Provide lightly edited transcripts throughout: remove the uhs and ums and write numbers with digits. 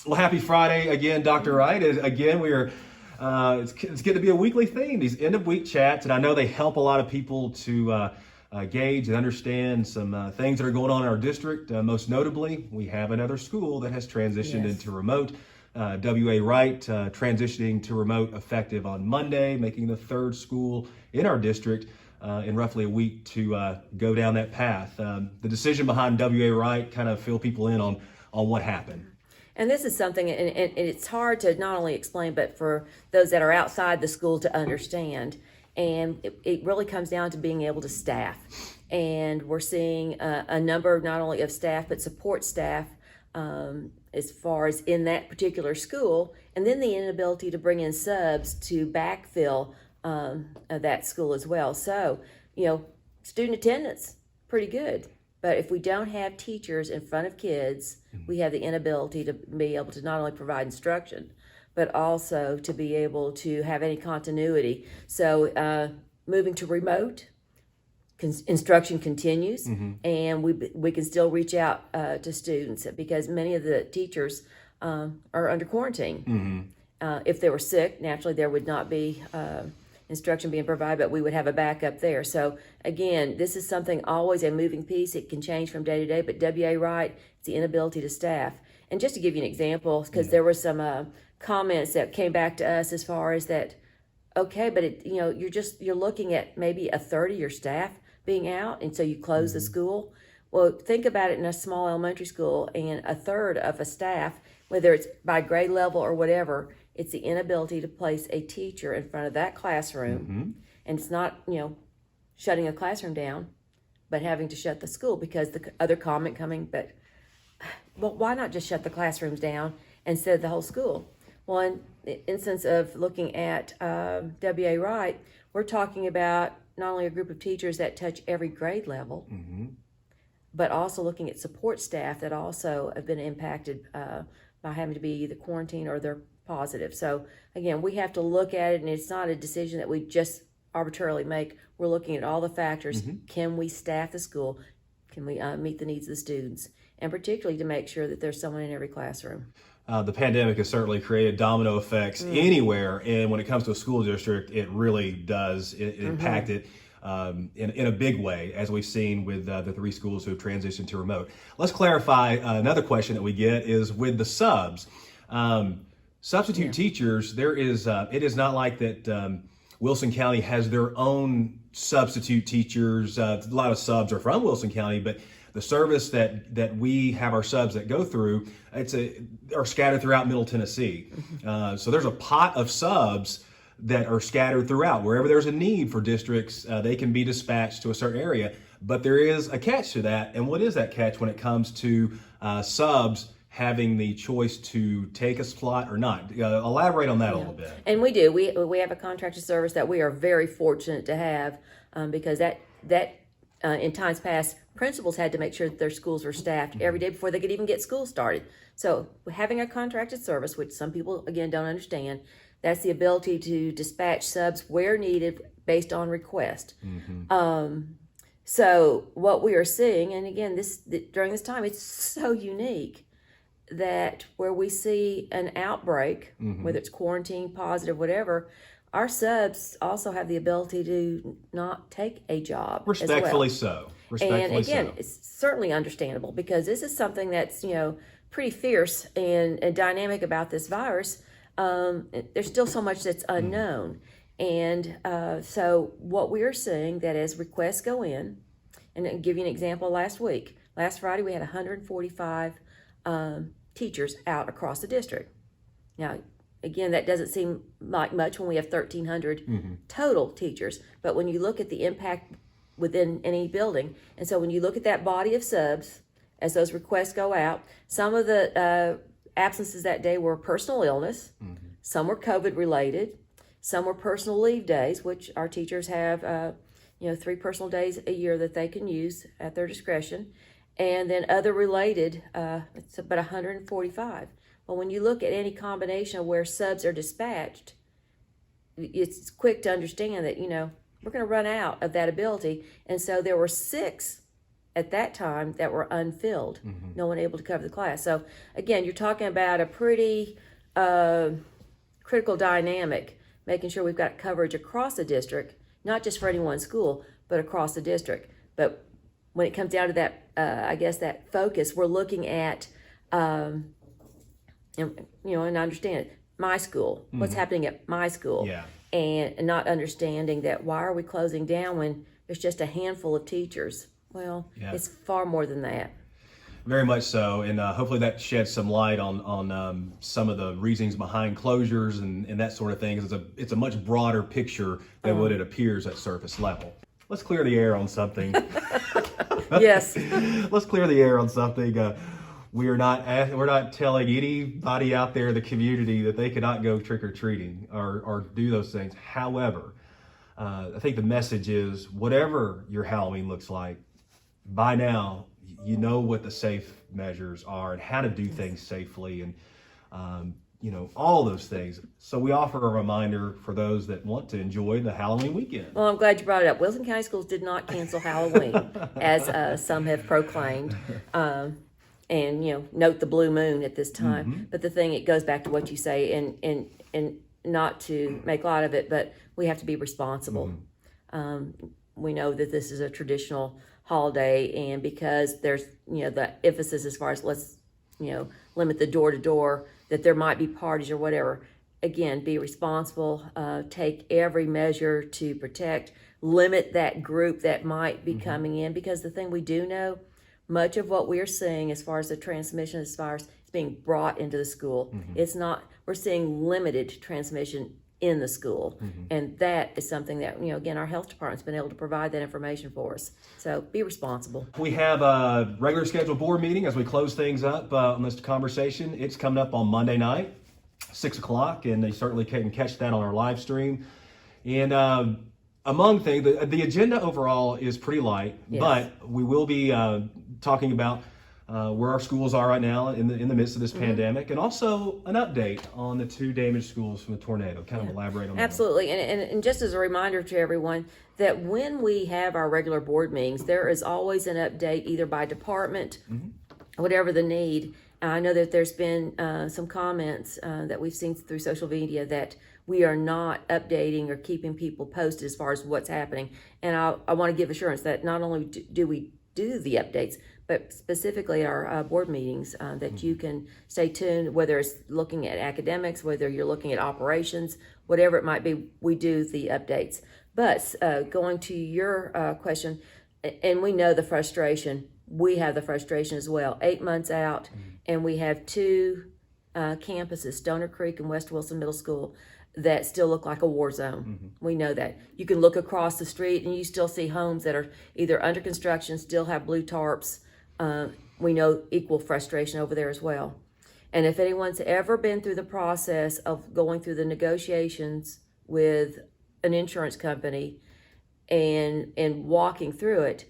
Well, happy Friday again, Dr. Wright. And again, we are. It's going to be a weekly theme. These end of week chats, and I know they help a lot of people to gauge and understand some things that are going on in our district. Most notably, we have another school that has transitioned Yes. into remote. W.A. Wright transitioning to remote effective on Monday, making the third school in our district in roughly a week to go down that path. The decision behind W.A. Wright kind of fill people in on what happened. And this is something, and it's hard to not only explain, but for those that are outside the school to understand. And it really comes down to being able to staff. And we're seeing a number not only of staff, but support staff as far as in that particular school. And then the inability to bring in subs to backfill that school as well. So, student attendance, pretty good. But if we don't have teachers in front of kids, we have the inability to be able to not only provide instruction, but also to be able to have any continuity. So moving to remote, instruction continues, and we can still reach out to students because many of the teachers are under quarantine. If they were sick, naturally there would not be instruction being provided, but we would have a backup there. So again, this is something always a moving piece. It can change from day to day, but W.A. Wright, it's the inability to staff. And just to give you an example, because there were some comments that came back to us as far as that, okay, but you're looking at maybe a third of your staff being out, and so you close the school. Well, think about it in a small elementary school, and a third of a staff, whether it's by grade level or whatever, it's the inability to place a teacher in front of that classroom. And it's not, shutting a classroom down, but having to shut the school because the other comment coming, well, why not just shut the classrooms down instead of the whole school? Well, in the instance of looking at W.A. Wright, we're talking about not only a group of teachers that touch every grade level, but also looking at support staff that also have been impacted by having to be either quarantined or they're positive. So again, we have to look at it, and it's not a decision that we just arbitrarily make. We're looking at all the factors. Can we staff the school? Can we meet the needs of the students? And particularly to make sure that there's someone in every classroom. The pandemic has certainly created domino effects anywhere, and when it comes to a school district, it really does impact it in a big way, as we've seen with the three schools who have transitioned to remote. Let's clarify another question that we get is with the subs. Substitute teachers, it is not like that Wilson County has their own substitute teachers. A lot of subs are from Wilson County, but the service that we have our subs that go through, are scattered throughout Middle Tennessee. So there's a pot of subs that are scattered throughout. Wherever there's a need for districts, they can be dispatched to a certain area. But there is a catch to that. And what is that catch when it comes to subs having the choice to take a slot or not? Elaborate on that a little bit. And we do. We have a contracted service that we are very fortunate to have because that in times past, principals had to make sure that their schools were staffed every day before they could even get school started. So having a contracted service, which some people, again, don't understand, that's the ability to dispatch subs where needed based on request. So what we are seeing, and again, during this time, it's so unique that where we see an outbreak, whether it's quarantine, positive, whatever, our subs also have the ability to not take a job. Respectfully as well. so. Respectfully and again, so. it's certainly understandable because this is something that's pretty fierce and dynamic about this virus. There's still so much that's unknown, and so what we are seeing that as requests go in, and I'll give you an example. Last Friday, we had 145 teachers out across the district. Now, again, that doesn't seem like much when we have 1,300 total teachers, but when you look at the impact within any building, and so when you look at that body of subs, as those requests go out, some of the absences that day were personal illness, some were COVID related, some were personal leave days, which our teachers have 3 personal days a year that they can use at their discretion. And then other related, it's about 145. Well, when you look at any combination of where subs are dispatched, it's quick to understand that, we're going to run out of that ability. And so there were 6 at that time that were unfilled. No one able to cover the class. So again, you're talking about a pretty critical dynamic, making sure we've got coverage across the district, not just for any one school, but across the district. But when it comes down to that, I guess that focus, we're looking at, and I understand it, my school, what's happening at my school, Yeah. and not understanding that why are we closing down when there's just a handful of teachers? Well, Yeah. it's far more than that. Very much so, and hopefully that sheds some light on some of the reasons behind closures and that sort of thing. It's a much broader picture than what it appears at surface level. Let's clear the air on something. Yes. Let's clear the air on something. We're not telling anybody out there in the community that they cannot go trick or treating or do those things. However, I think the message is whatever your Halloween looks like, by now you know what the safe measures are and how to do things safely and all those things. So we offer a reminder for those that want to enjoy the Halloween weekend. Well, I'm glad you brought it up. Wilson County Schools did not cancel Halloween, as some have proclaimed. And note the blue moon at this time. But the thing, it goes back to what you say, and not to make light of it, but we have to be responsible. We know that this is a traditional holiday, and because there's the emphasis as far as let's limit the door to door, that there might be parties or whatever. Again, be responsible. Take every measure to protect. Limit that group that might be coming in, because the thing we do know, much of what we're seeing as far as the transmission of this virus is being brought into the school. It's not, we're seeing limited transmission in the school. And that is something that, again, our health department's been able to provide that information for us. So be responsible. We have a regular scheduled board meeting as we close things up on this conversation. It's coming up on Monday night, 6 o'clock, and they certainly can catch that on our live stream. And among things, the agenda overall is pretty light, Yes. but we will be talking about where our schools are right now in the midst of this pandemic, and also an update on the 2 damaged schools from the tornado. Kind of elaborate on that. Absolutely. And just as a reminder to everyone, that when we have our regular board meetings, there is always an update either by department, whatever the need. I know that there's been some comments that we've seen through social media that we are not updating or keeping people posted as far as what's happening. And I want to give assurance that not only do we do the updates, but specifically our board meetings, that you can stay tuned, whether it's looking at academics, whether you're looking at operations, whatever it might be, we do the updates. But going to your question, and we know the frustration, we have the frustration as well. 8 months out, and we have 2 campuses, Stoner Creek and West Wilson Middle School, that still look like a war zone. We know that. You can look across the street and you still see homes that are either under construction, still have blue tarps. We know equal frustration over there as well. And if anyone's ever been through the process of going through the negotiations with an insurance company and walking through it,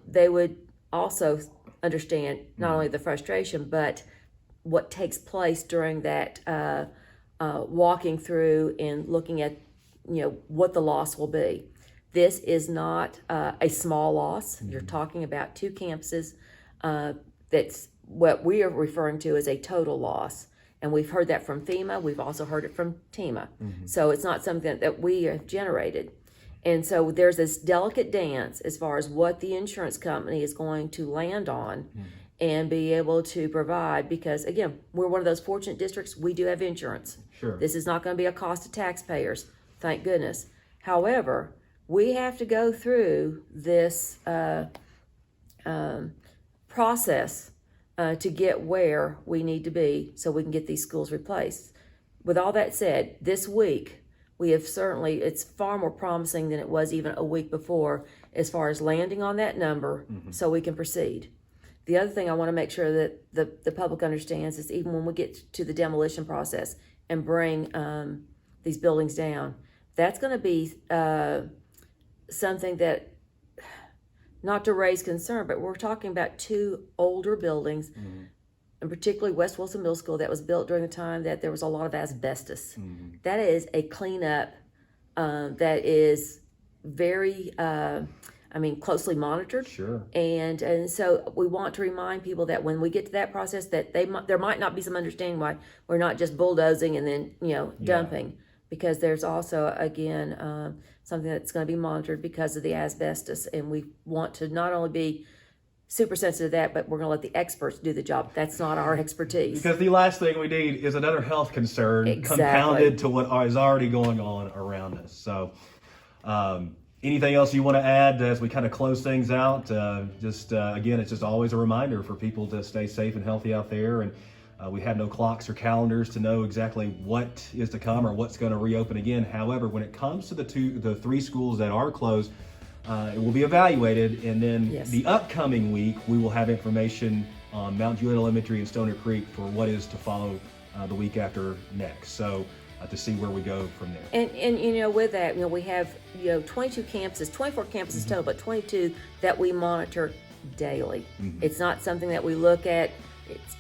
they would also understand not only the frustration, but what takes place during that walking through and looking at what the loss will be. This is not a small loss. You're talking about 2 campuses. That's what we are referring to as a total loss. And we've heard that from FEMA. We've also heard it from TEMA. So it's not something that we have generated. And so there's this delicate dance as far as what the insurance company is going to land on and be able to provide, because again, we're one of those fortunate districts, we do have insurance. Sure. This is not going to be a cost to taxpayers, thank goodness. However, we have to go through this process to get where we need to be so we can get these schools replaced. With all that said, this week, we have certainly, it's far more promising than it was even a week before as far as landing on that number so we can proceed. The other thing I want to make sure that the public understands is even when we get to the demolition process and bring these buildings down, that's going to be something that, not to raise concern, but we're talking about 2 older buildings, and particularly West Wilson Middle School, that was built during the time that there was a lot of asbestos. That is a cleanup that is very closely monitored. Sure. And so we want to remind people that when we get to that process, that there might not be some understanding why we're not just bulldozing and then dumping, because there's also again something that's going to be monitored because of the asbestos, and we want to not only be super sensitive to that, but we're going to let the experts do the job. That's not our expertise. Because the last thing we need is another health concern compounded to what is already going on around us. So, anything else you want to add as we kind of close things out? Again, it's just always a reminder for people to stay safe and healthy out there. And we have no clocks or calendars to know exactly what is to come or what's going to reopen again. However, when it comes to the three schools that are closed, it will be evaluated, and then the upcoming week we will have information on Mount Juliet Elementary and Stoner Creek for what is to follow the week after next. So to see where we go from there. And with that, we have 22 campuses, 24 campuses total, but 22 that we monitor daily. It's not something that we look at.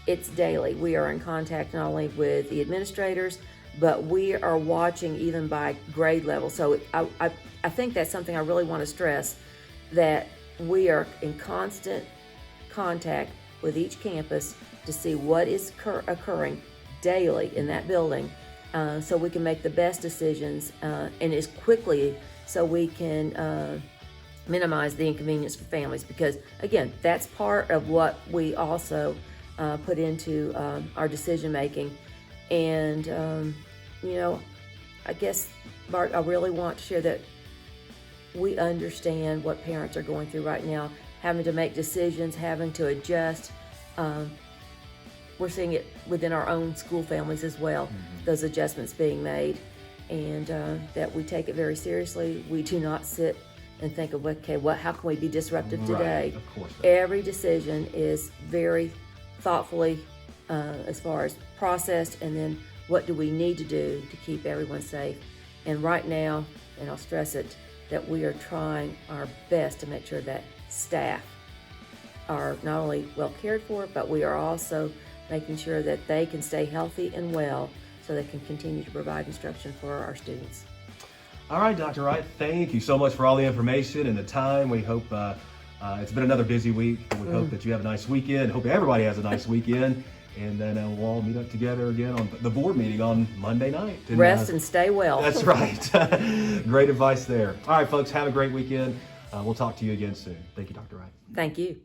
It's daily. We are in contact not only with the administrators, but we are watching even by grade level. So I think that's something I really want to stress, that we are in constant contact with each campus to see what is occurring daily in that building, so we can make the best decisions and as quickly so we can minimize the inconvenience for families. Because again, that's part of what we also put into our decision making. And I guess, Bart, I really want to share that we understand what parents are going through right now, having to make decisions, having to adjust. We're seeing it within our own school families as well, those adjustments being made, and that we take it very seriously. We do not sit and think of, how can we be disruptive today? Of course not. Every decision is very thoughtfully as far as processed, and then what do we need to do to keep everyone safe. And right now, and I'll stress it, that we are trying our best to make sure that staff are not only well cared for, but we are also making sure that they can stay healthy and well so they can continue to provide instruction for our students. All right, Dr. Wright, thank you so much for all the information and the time. We hope it's been another busy week. We hope that you have a nice weekend. Hope everybody has a nice weekend. And then we'll all meet up together again on the board meeting on Monday night. And, rest and stay well. That's right. Great advice there. All right, folks, have a great weekend. We'll talk to you again soon. Thank you, Dr. Wright. Thank you.